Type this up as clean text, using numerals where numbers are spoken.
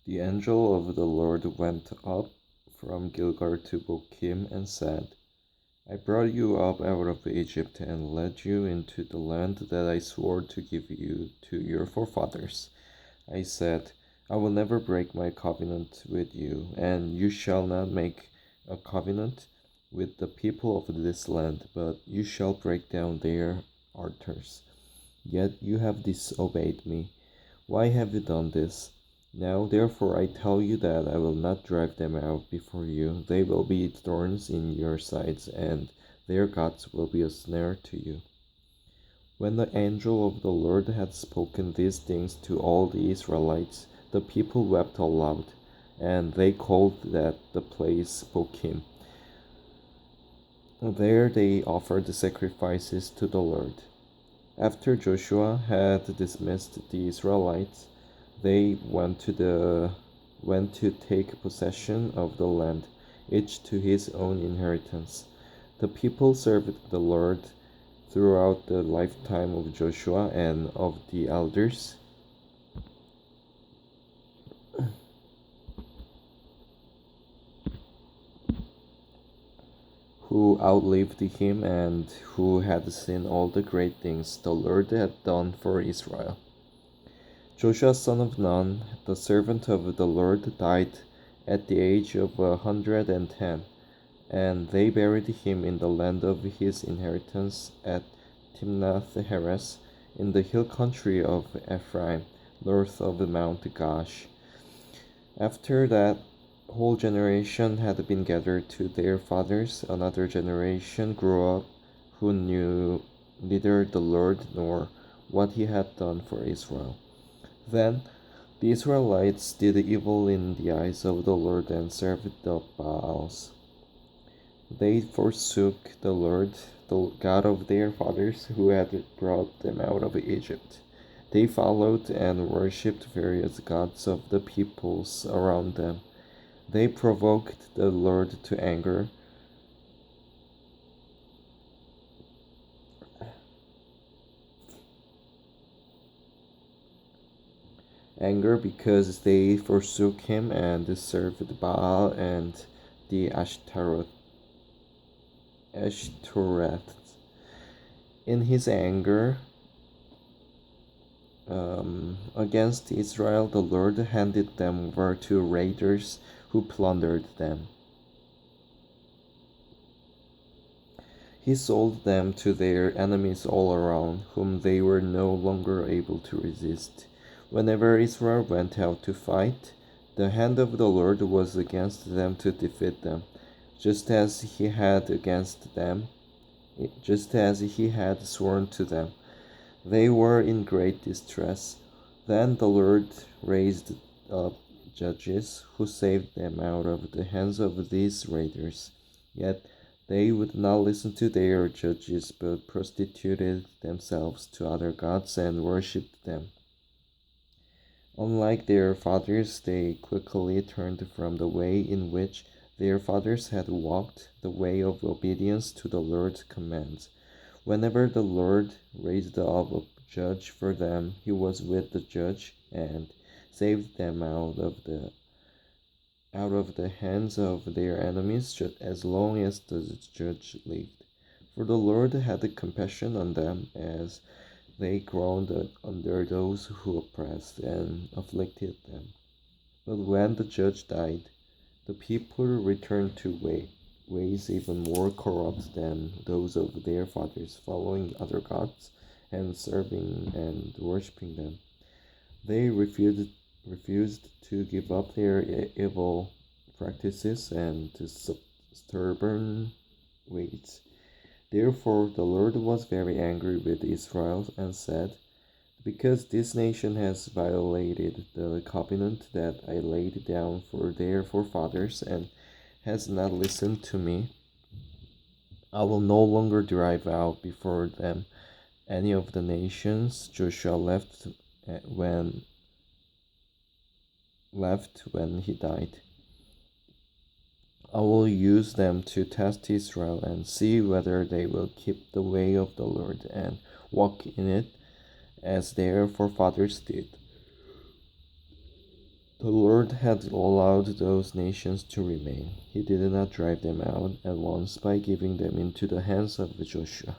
The angel of the Lord went up from Gilgal to Bochim and said, I brought you up out of Egypt and led you into the land that I swore to give you to your forefathers. I said, I will never break my covenant with you, and you shall not make a covenant with the people of this land, but you shall break down their altars. Yet you have disobeyed me. Why have you done this? Now therefore I tell you that I will not drive them out before you. They will be thorns in your sides, and their gods will be a snare to you. When the angel of the Lord had spoken these things to all the Israelites, the people wept aloud, and they called that the place Bochim. There they offered sacrifices to the Lord. After Joshua had dismissed the Israelites, they went to take possession of the land, each to his own inheritance. The people served the Lord throughout the lifetime of Joshua and of the elders who outlived him and who had seen all the great things the Lord had done for Israel. Joshua son of Nun, the servant of the Lord, died at the age of 110, and they buried him in the land of his inheritance at Timnath-Heres, in the hill country of Ephraim, north of Mount Gaash. After that whole generation had been gathered to their fathers, another generation grew up who knew neither the Lord nor what he had done for Israel. Then the Israelites did evil in the eyes of the Lord and served the Baals. They forsook the Lord, the God of their fathers, who had brought them out of Egypt. They followed and worshipped various gods of the peoples around them. They provoked the Lord to anger, because they forsook him and served Baal and the Ashtoreth. In his anger against Israel, the Lord handed them over to raiders who plundered them. He sold them to their enemies all around, whom they were no longer able to resist. Whenever Israel went out to fight, the hand of the Lord was against them to defeat them, just as he had sworn to them. They were in great distress. Then the Lord raised up judges who saved them out of the hands of these raiders. Yet they would not listen to their judges, but prostituted themselves to other gods and worshipped them. Unlike their fathers, they quickly turned from the way in which their fathers had walked, the way of obedience to the Lord's commands. Whenever the Lord raised up a judge for them, he was with the judge and saved them out of the hands of their enemies as long as the judge lived. For the Lord had compassion on them as they groaned under those who oppressed and afflicted them. But when the judge died, the people returned to ways even more corrupt than those of their fathers, following other gods and serving and worshipping them. They refused to give up their evil practices and to stubborn ways. Therefore the Lord was very angry with Israel and said, because this nation has violated the covenant that I laid down for their forefathers and has not listened to me, I will no longer drive out before them any of the nations Joshua left when he died. I will use them to test Israel and see whether they will keep the way of the Lord and walk in it as their forefathers did. The Lord had allowed those nations to remain. He did not drive them out at once by giving them into the hands of Joshua.